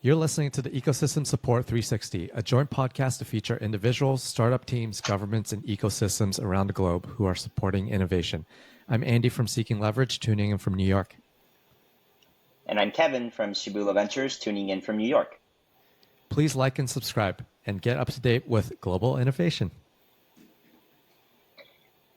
You're listening to the Ecosystem Support 360, a joint podcast to feature individuals, startup teams, governments, and ecosystems around the globe who are supporting innovation. I'm Andy from Seeking Leverage, tuning in from New York. And I'm Kevin from Shibula Ventures, tuning in from New York. Please like and subscribe and get up to date with global innovation.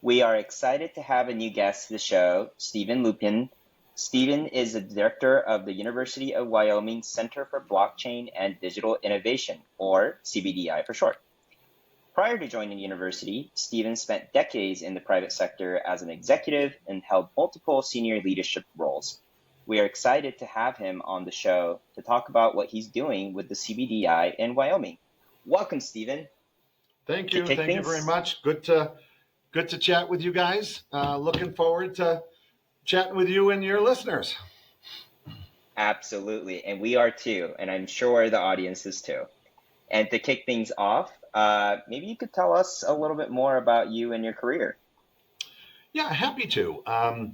We are excited to have a new guest to the show, Stephen Lupien. Stephen is the director of the University of Wyoming Center for Blockchain and Digital Innovation, or CBDI for short. Prior to joining the university, Stephen spent decades in the private sector as an executive and held multiple senior leadership roles. We are excited to have him on the show to talk about what he's doing with the CBDI in Wyoming. Welcome, Stephen. Thank you. Thank you very much. Good to chat with you guys. Looking forward to chatting with you and your listeners. Absolutely. And we are too. And I'm sure the audience is too. And to kick things off, maybe you could tell us a little bit more about you and your career. Yeah, happy to. I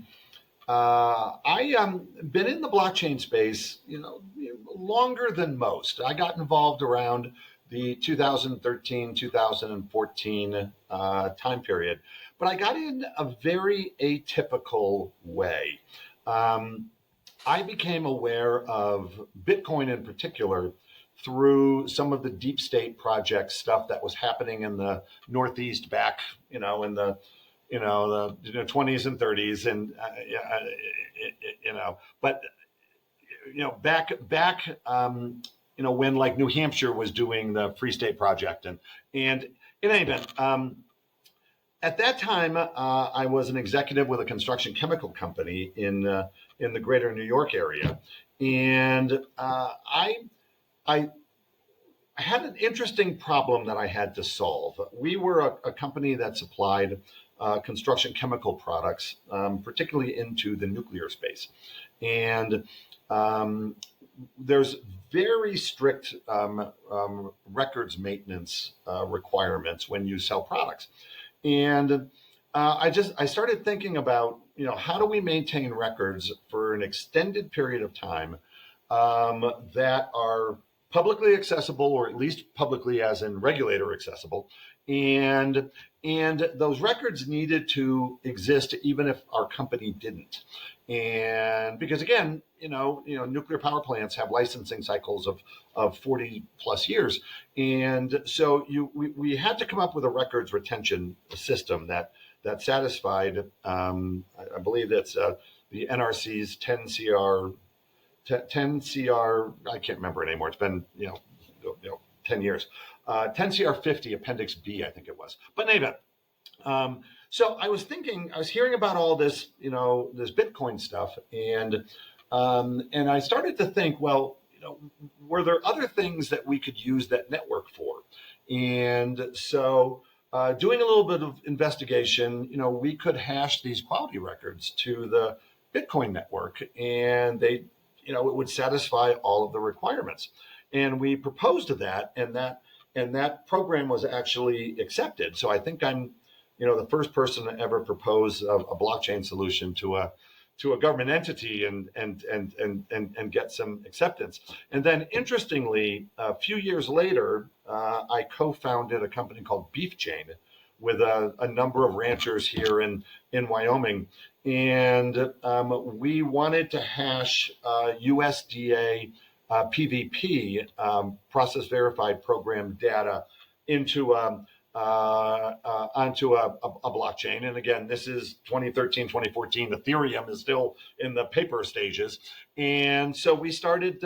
been in the blockchain space, longer than most. I got involved around the 2013, 2014 time period. But I got in a very atypical way. I became aware of Bitcoin in particular through some of the deep state project stuff that was happening in the Northeast back, in the 20s and 30s, and back when like New Hampshire was doing the Free State Project, and in any event, at that time I was an executive with a construction chemical company in the greater New York area, and I had an interesting problem that I had to solve. We were a company that supplied construction chemical products, particularly into the nuclear space. And there's very strict records maintenance requirements when you sell products. And I started thinking about, how do we maintain records for an extended period of time that are publicly accessible, or at least publicly as in regulator accessible, and those records needed to exist even if our company didn't. And because again, nuclear power plants have licensing cycles of 40 plus years, and so we had to come up with a records retention system that satisfied. I believe that's the NRC's 10 CR, I can't remember it anymore. It's been 10 years. 10 CR 50 Appendix B, I think it was. But in any event, so I was hearing about all this, this Bitcoin stuff, and I started to think, well, were there other things that we could use that network for? And so doing a little bit of investigation, we could hash these quality records to the Bitcoin network, and they it would satisfy all of the requirements. And we proposed to that, and that program was actually accepted. So I think I'm, the first person to ever propose a blockchain solution to a government entity and get some acceptance. And then interestingly, a few years later, I co-founded a company called Beef Chain with a number of ranchers here in Wyoming. And we wanted to hash USDA PVP, process verified program data, into onto a blockchain. And again, this is 2013, 2014. Ethereum is still in the paper stages. And so we started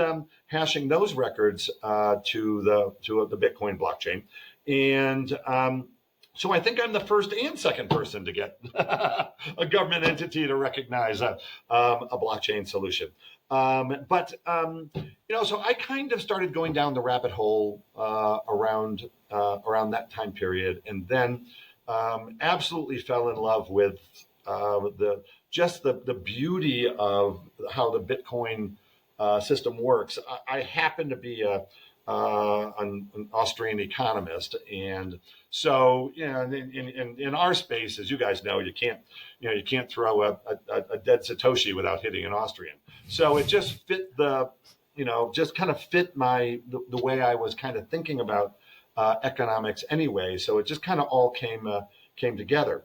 hashing those records to the Bitcoin blockchain. And so I think I'm the first and second person to get a government entity to recognize a blockchain solution. But so I kind of started going down the rabbit hole around that time period, and then absolutely fell in love with the beauty of how the Bitcoin system works. I happen to be an Austrian economist, and so in our space, as you guys know, you can't throw a dead Satoshi without hitting an Austrian. So it just fit the just kind of fit the way I was kind of thinking about economics anyway. So it just kind of all came together.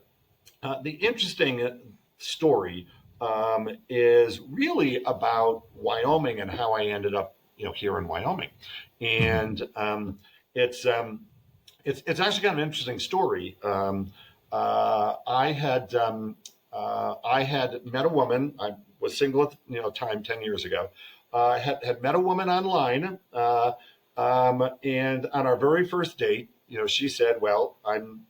The interesting story is really about Wyoming and how I ended up, here in Wyoming, and it's actually kind of an interesting story. I had met a woman. I was single at time 10 years ago. Had met a woman online, and on our very first date, she said, "Well, I'm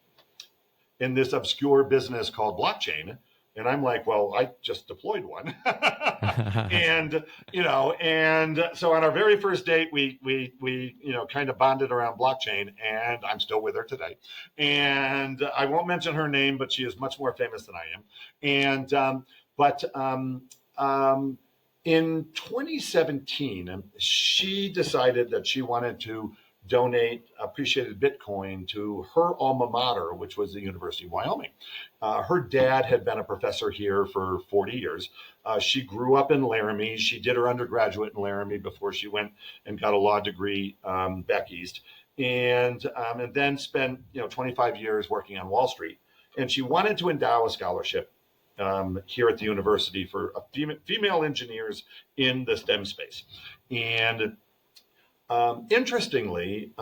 in this obscure business called blockchain." And I'm like, "Well, I just deployed one." and so on our very first date, we kind of bonded around blockchain, and I'm still with her today. And I won't mention her name, but she is much more famous than I am. And in 2017, she decided that she wanted to donate appreciated Bitcoin to her alma mater, which was the University of Wyoming. Her dad had been a professor here for 40 years. She grew up in Laramie. She did her undergraduate in Laramie before she went and got a law degree back east, and then spent 25 years working on Wall Street. And she wanted to endow a scholarship here at the university for female engineers in the STEM space. And interestingly,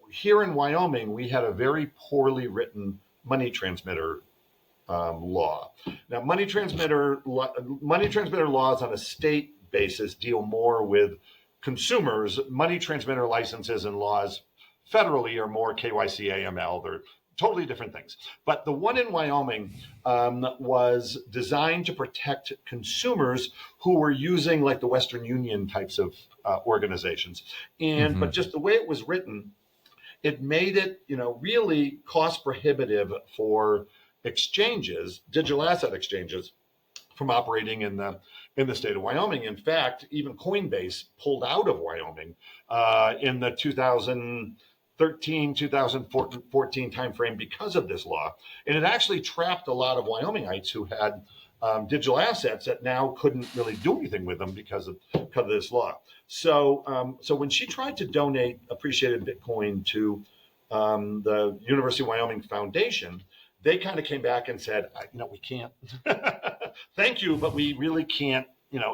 here in Wyoming, we had a very poorly written money transmitter law. Now, money transmitter laws on a state basis deal more with consumers. Money transmitter licenses and laws federally are more KYC, AML. They're totally different things. But the one in Wyoming was designed to protect consumers who were using like the Western Union types of organizations. And but just the way it was written, it made it really cost prohibitive for exchanges, digital asset exchanges, from operating in the state of Wyoming. In fact, even Coinbase pulled out of Wyoming in the 2013, 2014 timeframe because of this law. And it actually trapped a lot of Wyomingites who had digital assets that now couldn't really do anything with them because of this law. So when she tried to donate appreciated Bitcoin to the University of Wyoming Foundation, they kind of came back and said, we can't. Thank you, but we really can't,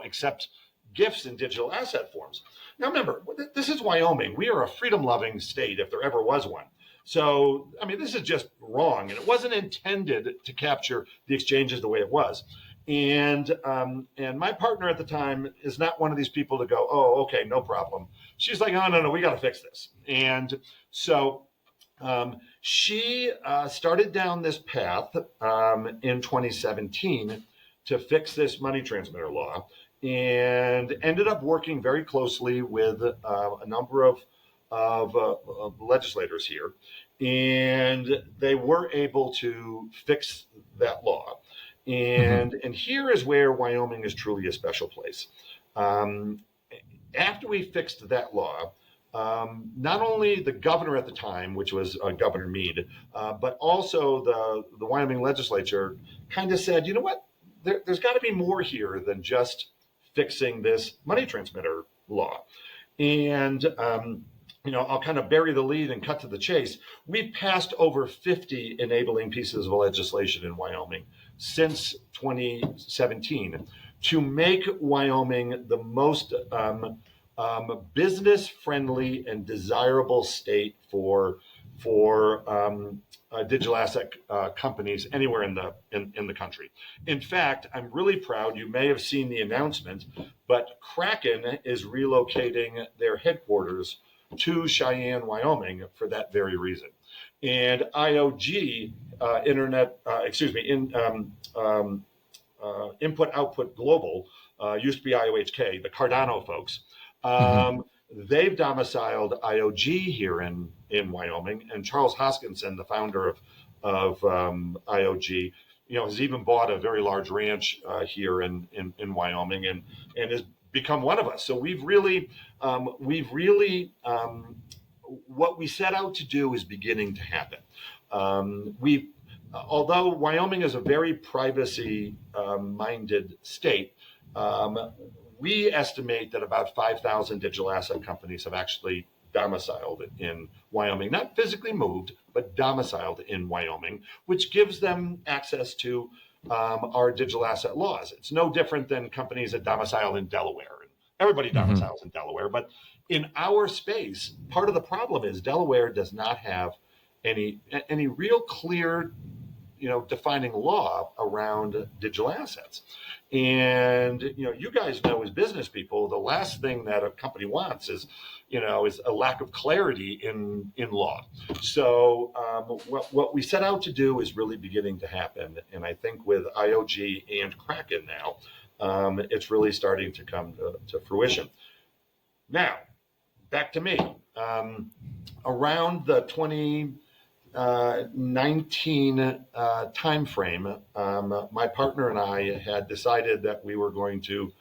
accept gifts in digital asset forms. Now, remember, this is Wyoming. We are a freedom-loving state, if there ever was one. So, this is just wrong, and it wasn't intended to capture the exchanges the way it was. And my partner at the time is not one of these people to go, "Oh, okay, no problem." She's like, "Oh, no, we got to fix this." And so she started down this path in 2017 to fix this money transmitter law, and ended up working very closely with a number of legislators here, and they were able to fix that law. And here is where Wyoming is truly a special place. After we fixed that law, not only the governor at the time, which was Governor Meade, but also the Wyoming legislature kind of said, "You know what? There's got to be more here than just fixing this money transmitter law." And I'll kind of bury the lead and cut to the chase. We've passed over 50 enabling pieces of legislation in Wyoming since 2017 to make Wyoming the most business-friendly and desirable state for digital asset companies anywhere in the country. In fact, I'm really proud. You may have seen the announcement, but Kraken is relocating their headquarters to Cheyenne, Wyoming, for that very reason. And IOG, Input Output Global, used to be IOHK, the Cardano folks. They've domiciled IOG here in Wyoming, and Charles Hoskinson, the founder of IOG, has even bought a very large ranch here in Wyoming, and has become one of us. So we've really what we set out to do is beginning to happen. Although Wyoming is a very privacy minded state, we estimate that about 5,000 digital asset companies have actually domiciled in Wyoming, not physically moved, but domiciled in Wyoming, which gives them access to our digital asset laws. It's no different than companies that domicile in Delaware. Everybody domiciles in Delaware, but in our space, part of the problem is Delaware does not have any real clear, defining law around digital assets. And you guys know as business people, the last thing that a company wants is a lack of clarity in law. So what we set out to do is really beginning to happen, and I think with IOG and Kraken now, it's really starting to come to fruition. Now, back to me. Around the 2019 timeframe, my partner and I had decided that we were going to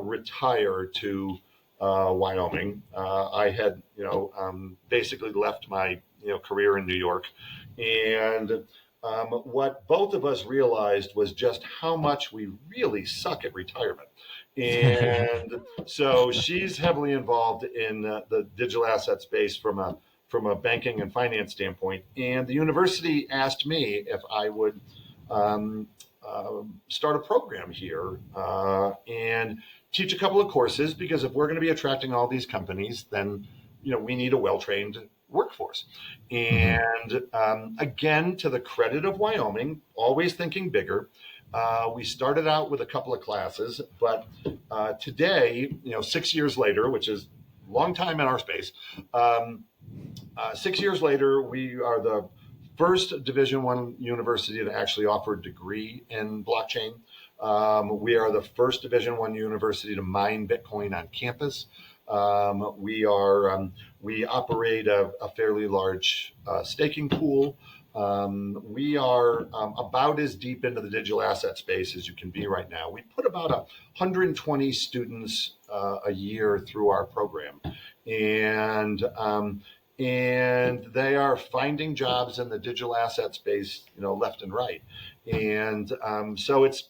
retire to Wyoming. I had, basically left my, career in New York, and what both of us realized was just how much we really suck at retirement. And so she's heavily involved in the digital asset space from a banking and finance standpoint. And the university asked me if I would start a program here and teach a couple of courses, because if we're going to be attracting all these companies, then we need a well-trained workforce. And again, to the credit of Wyoming, always thinking bigger, we started out with a couple of classes, but today, 6 years later, which is a long time in our space, 6 years later, we are the first Division I university to actually offer a degree in blockchain. We are the first Division I university to mine Bitcoin on campus. We operate a fairly large staking pool. We are about as deep into the digital asset space as you can be right now. We put about 120 students a year through our program, and they are finding jobs in the digital asset space, left and right. And so it's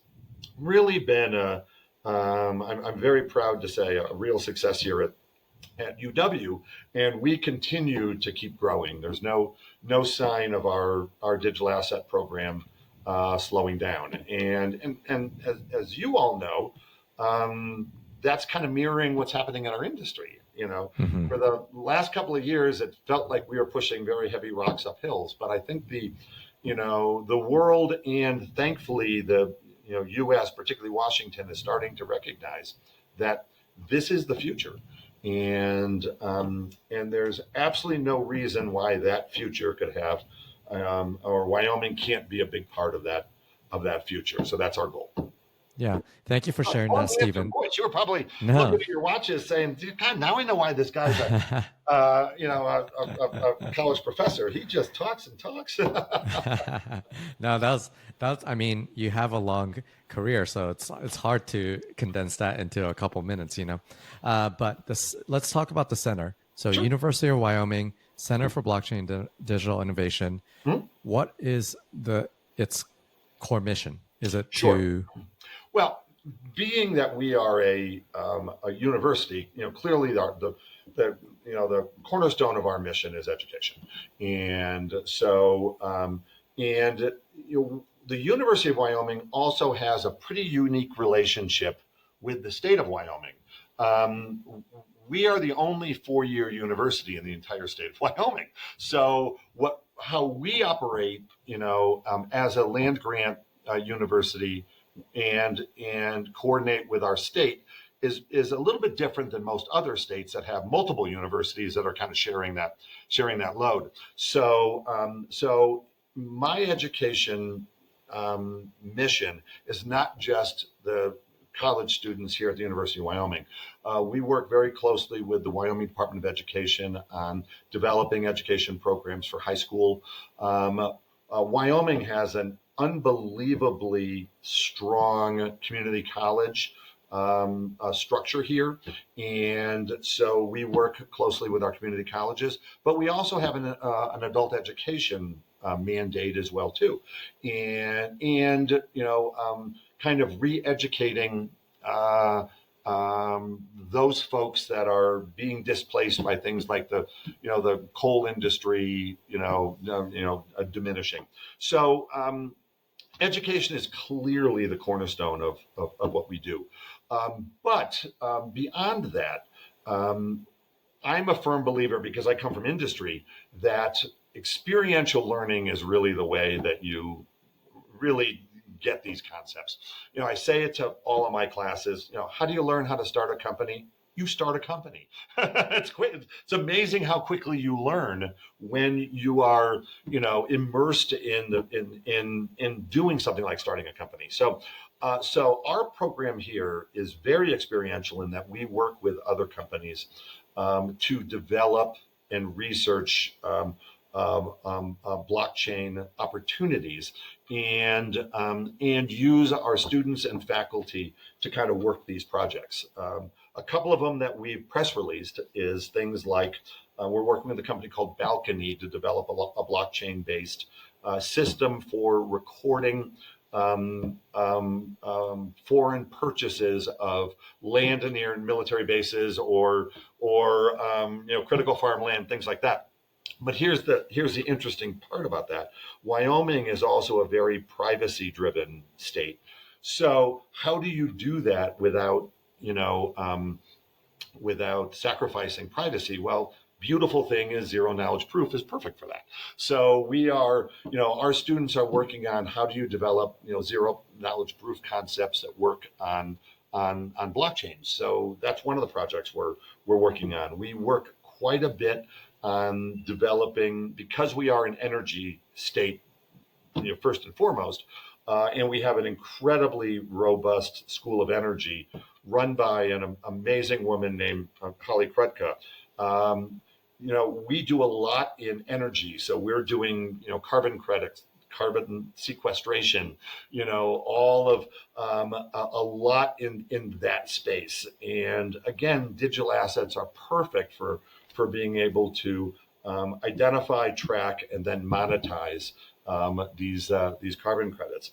really been I'm very proud to say a real success here at UW, and we continue to keep growing. There's no sign of our digital asset program slowing down. And as you all know, that's kind of mirroring what's happening in our industry. For the last couple of years, it felt like we were pushing very heavy rocks up hills. But I think the world, and thankfully the U.S., particularly Washington, is starting to recognize that this is the future, and there's absolutely no reason why that future could have, or Wyoming can't be a big part of that future. So that's our goal. Yeah, thank you for sharing that, Stephen. You were probably looking at your watches saying, God, now I know why this guy's a college professor. He just talks and talks. No, that's. I mean, you have a long career, so it's hard to condense that into a couple minutes, But let's talk about the center. So, sure. University of Wyoming Center for Blockchain Digital Innovation. What is its core mission? Is it to? Well, being that we are a university, clearly the cornerstone of our mission is education, and so the University of Wyoming also has a pretty unique relationship with the state of Wyoming. We are the only four-year university in the entire state of Wyoming. So how we operate, as a land grant university and coordinate with our state is a little bit different than most other states that have multiple universities that are kind of sharing that load. So my education mission is not just the college students here at the University of Wyoming. We work very closely with the Wyoming Department of Education on developing education programs for high school. Wyoming has an unbelievably strong community college structure here, and so we work closely with our community colleges, but we also have an adult education mandate as well too, and kind of re-educating those folks that are being displaced by things like the coal industry, diminishing. So education is clearly the cornerstone of what we do. But beyond that, I'm a firm believer, because I come from industry, that experiential learning is really the way that you really get these concepts. I say it to all of my classes, how do you learn how to start a company? You start a company. It's quick. It's amazing how quickly you learn when you are, immersed in doing something like starting a company. So our program here is very experiential in that we work with other companies to develop and research blockchain opportunities, and use our students and faculty to kind of work these projects. A couple of them that we've press released is things like we're working with a company called Balcony to develop a blockchain-based system for recording foreign purchases of land near military bases or critical farmland, things like that. But here's the interesting part about that. Wyoming is also a very privacy-driven state. So how do you do that without sacrificing privacy? Well, beautiful thing is zero knowledge proof is perfect for that. So we are, our students are working on how do you develop, zero knowledge proof concepts that work on blockchains. So that's one of the projects we're working on. We work quite a bit on developing, because we are an energy state, first and foremost, and we have an incredibly robust school of energy run by an amazing woman named Holly Krutka. We do a lot in energy. So we're doing, carbon credits, carbon sequestration, all of a lot in that space. And again, digital assets are perfect for being able to identify, track, and then monetize these carbon credits.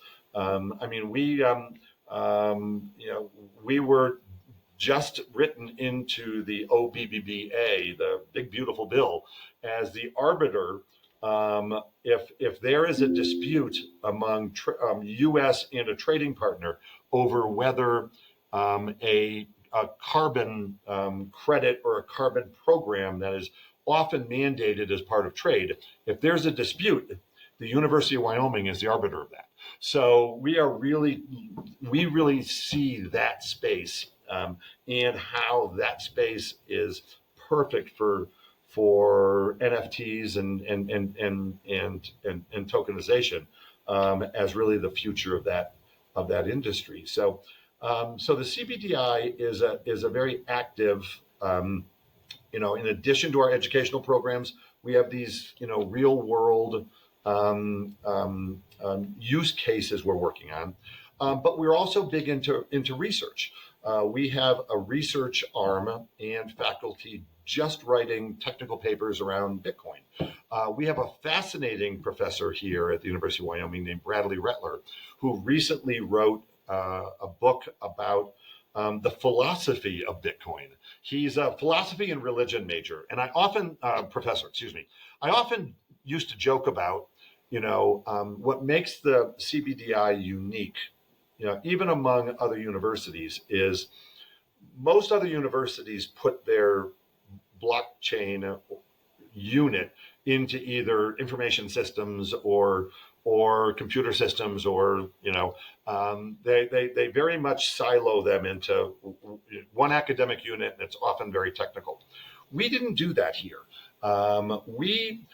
We were just written into the OBBBA, the big beautiful bill, as the arbiter. If there is a dispute among U.S. and a trading partner over whether a carbon credit or a carbon program that is often mandated as part of trade, if there's a dispute, the University of Wyoming is the arbiter of that. So we really see that space and how that space is perfect for NFTs and tokenization as really the future of that industry. So the CBDI is a very active, in addition to our educational programs, we have these real world use cases we're working on, but we're also big into research. We have a research arm and faculty just writing technical papers around Bitcoin. We have a fascinating professor here at the University of Wyoming named Bradley Rettler, who recently wrote a book about the philosophy of Bitcoin. He's a philosophy and religion major, and I often used to joke about, what makes the CBDI unique, even among other universities, is most other universities put their blockchain unit into either information systems or computer systems, or they very much silo them into one academic unit, and it's often very technical. We didn't do that here. We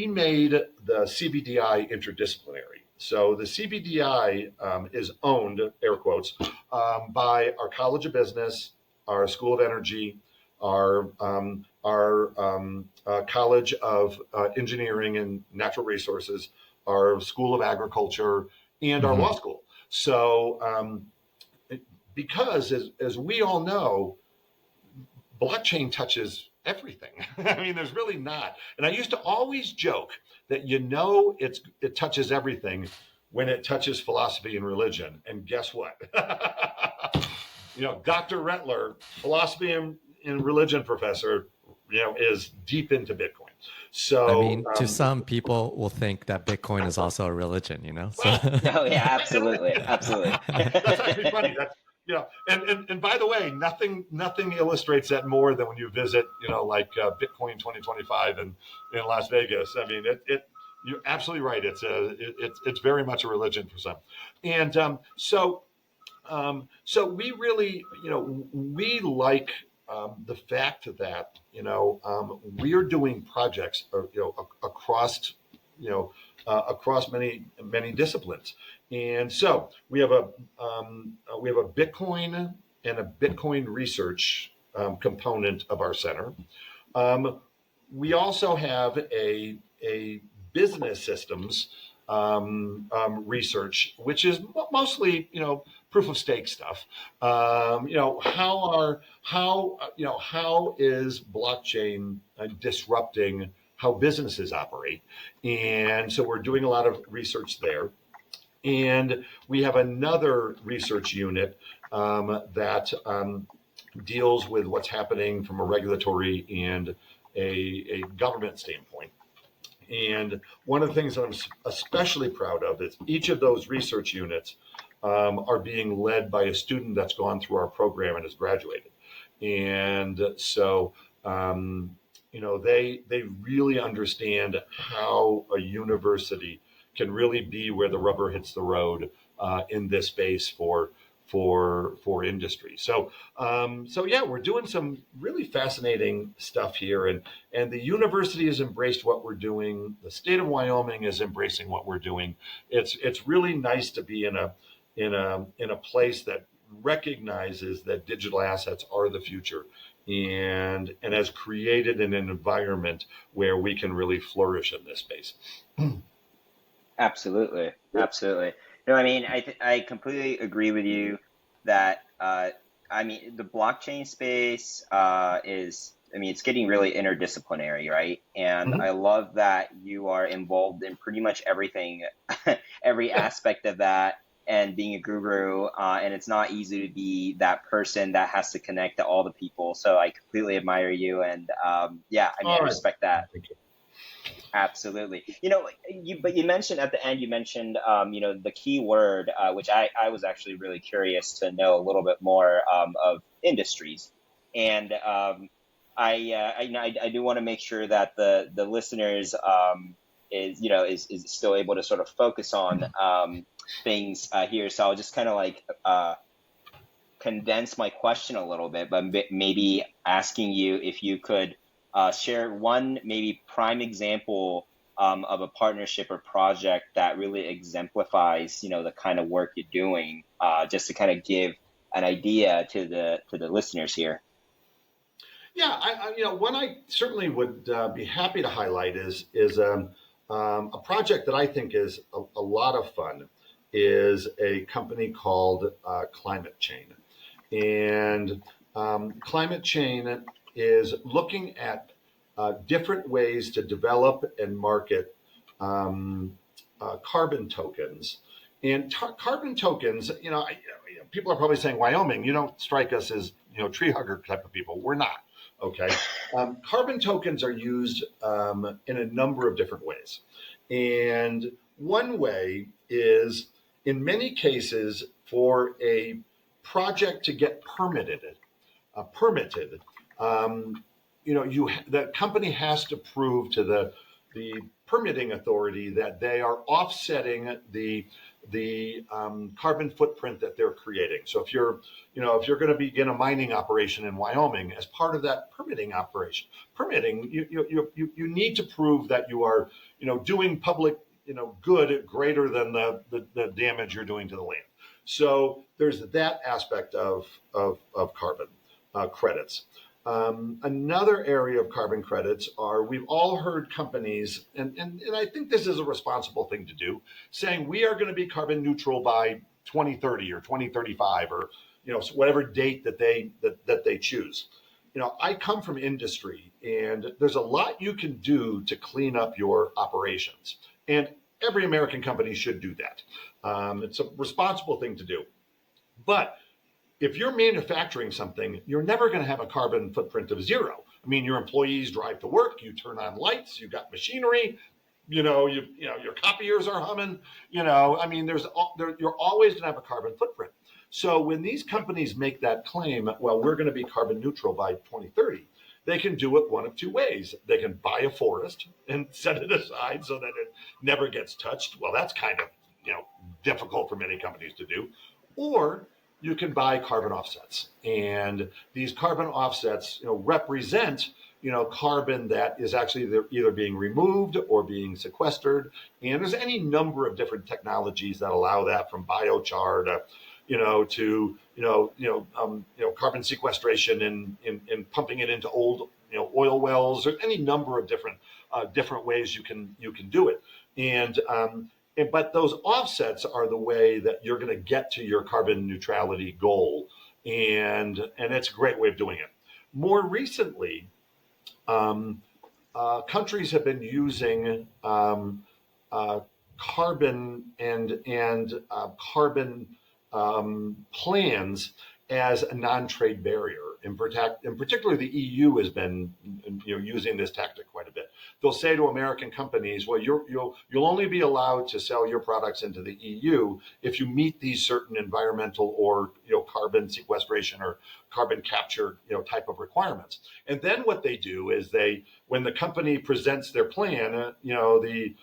made the CBDI interdisciplinary. So the CBDI is owned, air quotes, by our College of Business, our School of Energy, our College of Engineering and Natural Resources, our School of Agriculture, and our law school. So because as we all know, blockchain touches everything. I mean, there's really not. And I used to always joke that it touches everything when it touches philosophy and religion. And guess what? Dr. Rettler, philosophy and religion professor, is deep into Bitcoin. So, I mean, to some people will think that Bitcoin is also a religion, So Oh yeah, absolutely, absolutely. that's actually funny. That's and by the way, nothing illustrates that more than when you visit, Bitcoin 2025 in Las Vegas. I mean, you're absolutely right. It's very much a religion for some, and so we really, we like the fact that we're doing projects, across many disciplines, and so we have a Bitcoin and a Bitcoin research component of our center. We also have a business systems research, which is mostly proof of stake stuff. How is blockchain disrupting how businesses operate? And so we're doing a lot of research there. And we have another research unit that deals with what's happening from a regulatory and a government standpoint. And one of the things that I'm especially proud of is each of those research units are being led by a student that's gone through our program and has graduated. And so, they really understand how a university can really be where the rubber hits the road in this space for industry. So yeah, we're doing some really fascinating stuff here, and the university has embraced what we're doing. The state of Wyoming is embracing what we're doing. It's really nice to be in a place that recognizes that digital assets are the future, and has created an environment where we can really flourish in this space. Absolutely, absolutely. No, I mean, I completely agree with you that the blockchain space it's getting really interdisciplinary, right? And I love that you are involved in pretty much everything, every aspect of that, and being a guru. And it's not easy to be that person that has to connect to all the people. So I completely admire you, and I respect that. Thank you. Absolutely. But you mentioned at the end, the key word, which I was actually really curious to know a little bit more of industries. And I do want to make sure that the listeners is still able to sort of focus on things here. So I'll just kind of condense my question a little bit, but maybe asking you if you could share one maybe prime example of a partnership or project that really exemplifies, the kind of work you're doing, just to kind of give an idea to the listeners here. Yeah, one I certainly would be happy to highlight is a project that I think is a lot of fun. Is a company called Climate Chain, and Climate Chain is looking at different ways to develop and market carbon tokens. And carbon tokens, people are probably saying, Wyoming, you don't strike us as, tree hugger type of people. We're not, okay? Carbon tokens are used in a number of different ways. And one way is, in many cases, for a project to get permitted, the company has to prove to the permitting authority that they are offsetting the carbon footprint that they're creating. So if you're going to begin a mining operation in Wyoming, as part of that permitting, you need to prove that you are doing public good greater than the damage you're doing to the land. So there's that aspect of carbon credits. Another area of carbon credits are, we've all heard companies, and I think this is a responsible thing to do, saying we are going to be carbon neutral by 2030 or 2035 or whatever date that they choose. I come from industry, and there's a lot you can do to clean up your operations, and every American company should do that. It's a responsible thing to do, but if you're manufacturing something, you're never going to have a carbon footprint of zero. I mean, your employees drive to work, you turn on lights, you've got machinery, your copiers are humming, I mean, you're always going to have a carbon footprint. So when these companies make that claim, well, we're going to be carbon neutral by 2030, they can do it one of two ways. They can buy a forest and set it aside so that it never gets touched. Well, that's kind of, difficult for many companies to do. Or you can buy carbon offsets. And these carbon offsets, represent, carbon that is actually either being removed or being sequestered. And there's any number of different technologies that allow that, from biochar to, carbon sequestration and pumping it into old, oil wells, or any number of different ways you can do it. But those offsets are the way that you're going to get to your carbon neutrality goal. And it's a great way of doing it. More recently, countries have been using carbon and carbon plans as a non-trade barrier. In particular, the EU has been using this tactic quite a bit. They'll say to American companies, well, you'll only be allowed to sell your products into the EU if you meet these certain environmental or carbon sequestration or carbon capture type of requirements. And then what they do is when the company presents their plan, the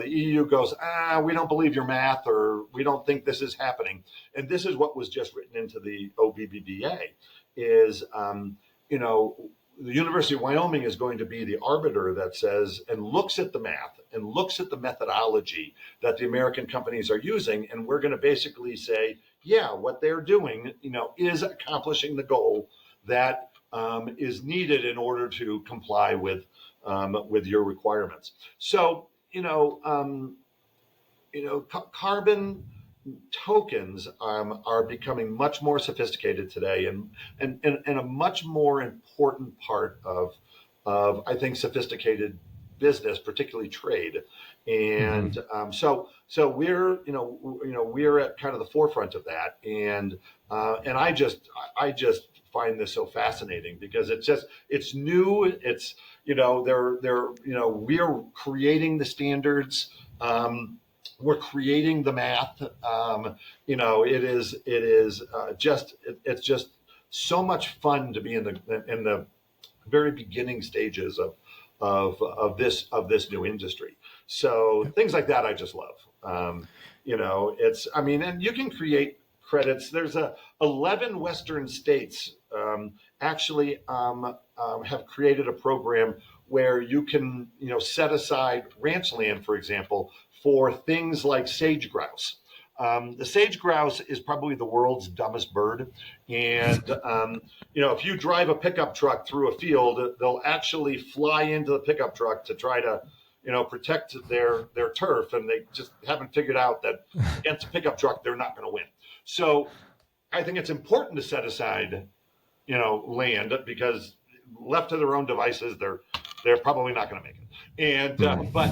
EU goes, we don't believe your math, or we don't think this is happening. And this is what was just written into the OBBBA is, the University of Wyoming is going to be the arbiter that says and looks at the math and looks at the methodology that the American companies are using. And we're going to basically say, yeah, what they're doing, is accomplishing the goal that is needed in order to comply with your requirements. So, carbon tokens are becoming much more sophisticated today, and a much more important part of I think sophisticated business, particularly trade. And so we're we're at kind of the forefront of that, and I just find this so fascinating because it's new. It's we're creating the standards. We're creating the math. It's just so much fun to be in the very beginning stages of this new industry. So things like that I just love. And you can create credits. There's 11 Western states actually have created a program where you can set aside ranch land, for example, for things like sage grouse. The sage grouse is probably the world's dumbest bird. And, if you drive a pickup truck through a field, they'll actually fly into the pickup truck to try to, protect their turf. And they just haven't figured out that against a pickup truck, they're not going to win. So I think it's important to set aside, land, because left to their own devices, they're probably not going to make it. And, but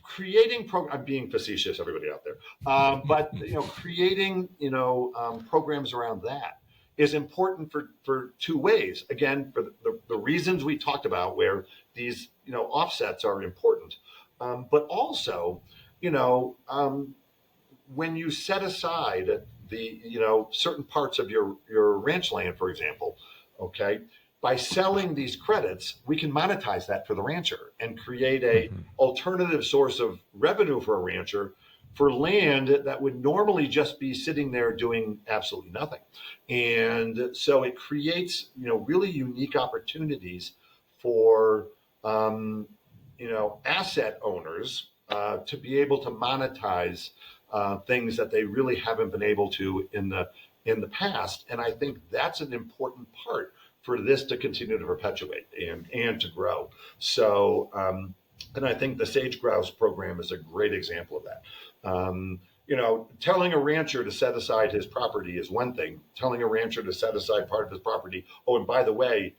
creating I'm being facetious, everybody out there. But creating programs around that is important for two ways. Again, for the reasons we talked about, where these offsets are important, but also when you set aside the certain parts of your ranch land, for example, okay. By selling these credits, we can monetize that for the rancher and create a alternative source of revenue for a rancher for land that would normally just be sitting there doing absolutely nothing. And so it creates, really unique opportunities for, asset owners to be able to monetize things that they really haven't been able to in the past. And I think that's an important part for this to continue to perpetuate and to grow. So, and I think the sage grouse program is a great example of that. Telling a rancher to set aside his property is one thing. Telling a rancher to set aside part of his property, oh, and by the way,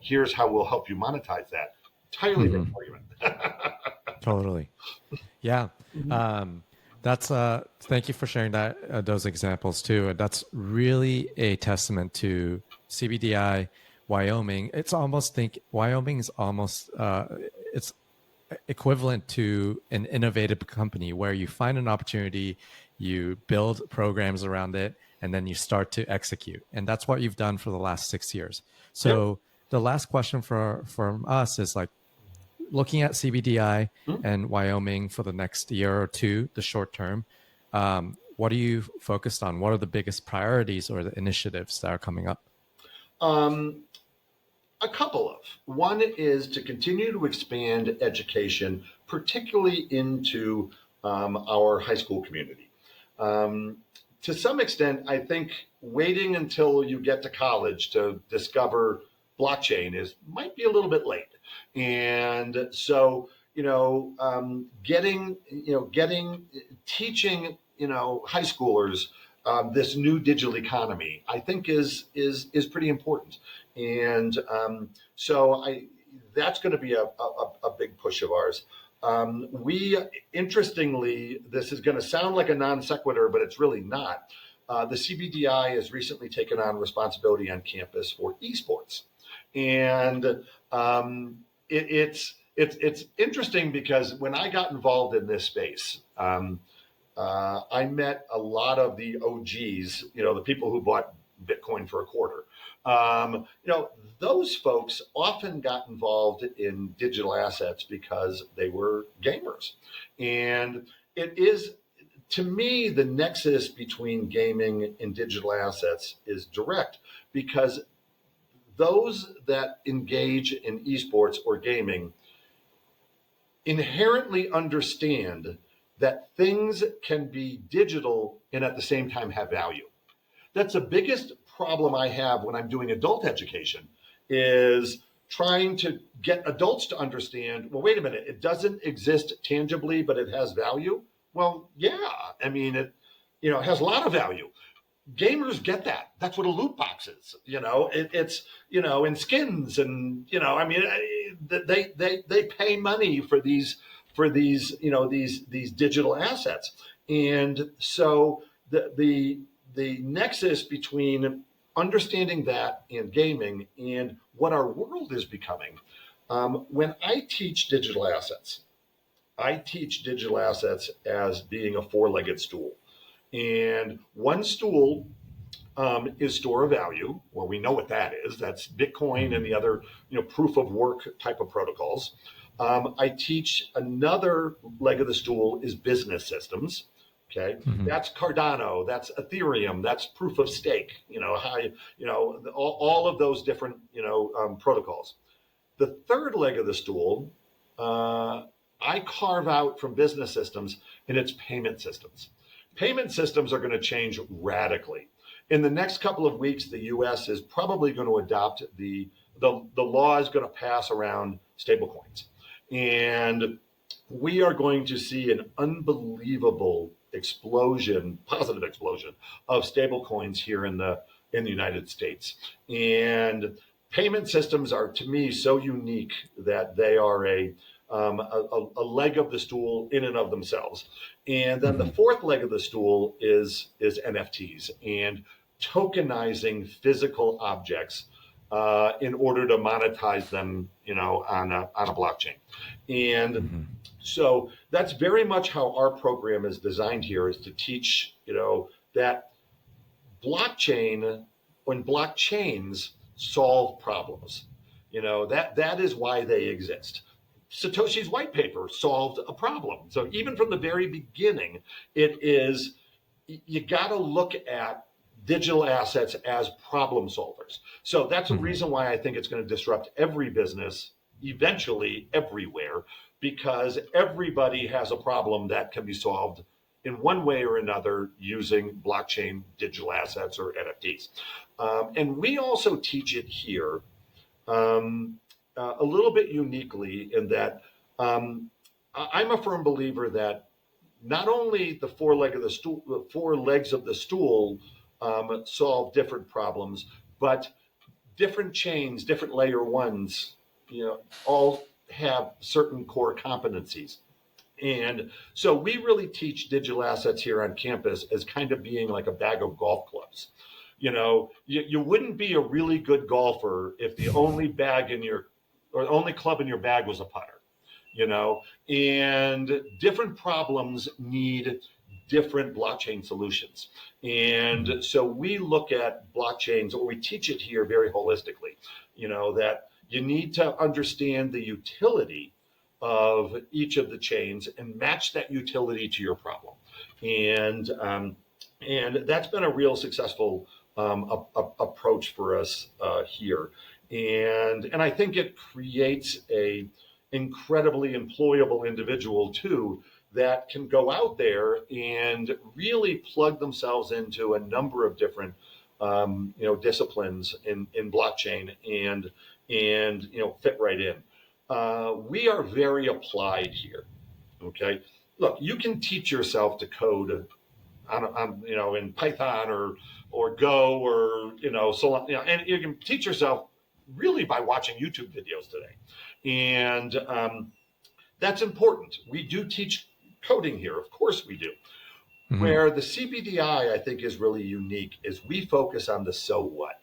here's how we'll help you monetize that. Entirely different argument. Totally. Yeah. That's thank you for sharing that those examples too. That's really a testament to CBDI Wyoming. It's almost think Wyoming is almost it's equivalent to an innovative company where you find an opportunity, you build programs around it, and then you start to execute. And that's what you've done for the last 6 years. So the last question from us is like, looking at CBDI and Wyoming for the next year or two, the short term, what are you focused on? What are the biggest priorities or the initiatives that are coming up? A couple of. One is to continue to expand education, particularly into our high school community. To some extent, I think waiting until you get to college to discover blockchain might be a little bit late. And so, teaching, high schoolers this new digital economy, I think is pretty important. And that's going to be a big push of ours. Interestingly, this is going to sound like a non sequitur, but it's really not. The CBDI has recently taken on responsibility on campus for eSports. And it's interesting because when I got involved in this space, I met a lot of the OGs, the people who bought Bitcoin for a quarter. Those folks often got involved in digital assets because they were gamers. And it is, to me, the nexus between gaming and digital assets is direct, because those that engage in esports or gaming inherently understand that things can be digital and at the same time have value. That's the biggest problem I have when I'm doing adult education, is trying to get adults to understand, well, wait a minute, it doesn't exist tangibly, but it has value. Well, yeah, I mean, it has a lot of value. Gamers get that. That's what a loot box is. It's in skins, and they pay money for these these digital assets. And so the nexus between understanding that and gaming and what our world is becoming. When I teach digital assets as being a four-legged stool. And one stool is store of value. Well, we know what that is. That's Bitcoin and the other, proof of work type of protocols. I teach another leg of the stool is business systems. Okay, that's Cardano, that's Ethereum, that's proof of stake. All of those different protocols. The third leg of the stool, I carve out from business systems, and it's payment systems. Payment systems are going to change radically. In the next couple of weeks, the U.S. is probably going to adopt the law is going to pass around stablecoins. And we are going to see an unbelievable positive explosion of stablecoins here in the United States. And payment systems are, to me, so unique that they are a leg of the stool in and of themselves. And then the fourth leg of the stool is NFTs and tokenizing physical objects in order to monetize them, on a blockchain. And so that's very much how our program is designed here, is to teach, that blockchains solve problems. That is why they exist. Satoshi's white paper solved a problem. So even from the very beginning, you got to look at digital assets as problem solvers. So that's a reason why I think it's going to disrupt every business eventually everywhere, because everybody has a problem that can be solved in one way or another using blockchain, digital assets, or NFTs. And we also teach it here a little bit uniquely in that I'm a firm believer that not only the four legs of the stool solve different problems, but different chains, different layer ones, all have certain core competencies. And so we really teach digital assets here on campus as kind of being like a bag of golf clubs. You wouldn't be a really good golfer if the only only club in your bag was a putter, and different problems need different blockchain solutions. And so we look at blockchains, or we teach it here very holistically, that you need to understand the utility of each of the chains and match that utility to your problem. And that's been a real successful approach for us here. And I think it creates a incredibly employable individual too, that can go out there and really plug themselves into a number of different disciplines in blockchain and fit right in. We are very applied here. Okay, look, you can teach yourself to code in Python or Go or so on, and you can teach yourself really by watching YouTube videos today, and that's important. We do teach coding here, of course we do. Mm-hmm. Where the CBDI I think is really unique is we focus on the so what.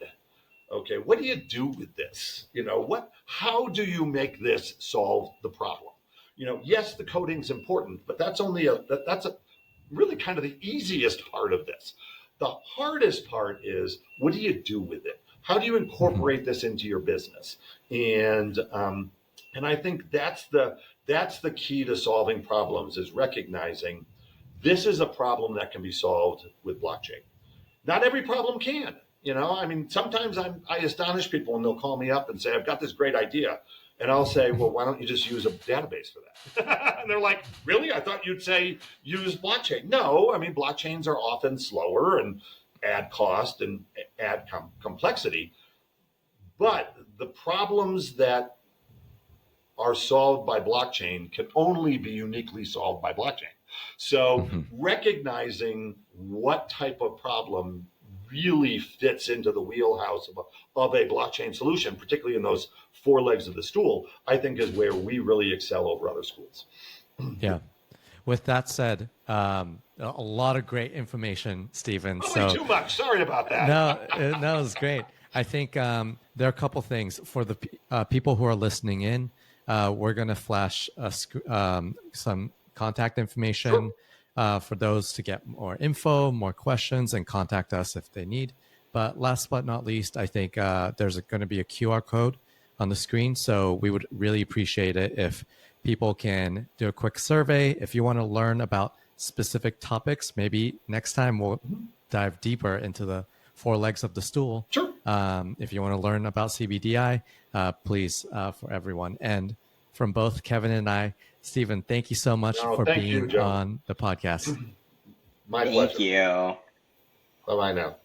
Okay, what do you do with this? How do you make this solve the problem? Yes, the coding's important, but that's really kind of the easiest part of this. The hardest part is, what do you do with it? How do you incorporate this into your business? And I think that's the key to solving problems, is recognizing this is a problem that can be solved with blockchain. Not every problem can. Sometimes I astonish people and they'll call me up and say, I've got this great idea. And I'll say, well, why don't you just use a database for that? And they're like, really? I thought you'd say use blockchain. No, blockchains are often slower and add cost and add complexity. But the problems that are solved by blockchain can only be uniquely solved by blockchain. So recognizing what type of problem really fits into the wheelhouse of a blockchain solution, particularly in those four legs of the stool, I think is where we really excel over other schools. Yeah. With that said, a lot of great information, Stephen. Too much. Sorry about that. No, it was great. I think there are a couple things for the people who are listening in. We're going to flash some contact information. Sure. For those to get more info, more questions, and contact us if they need. But last but not least, I think there's going to be a QR code on the screen. So we would really appreciate it if people can do a quick survey. If you want to learn about specific topics, maybe next time we'll dive deeper into the four legs of the stool. Sure. If you want to learn about CBDI, please, for everyone. And from both Kevin and I, Stephen, thank you so much for being on the podcast. My pleasure. Thank you. Bye-bye now.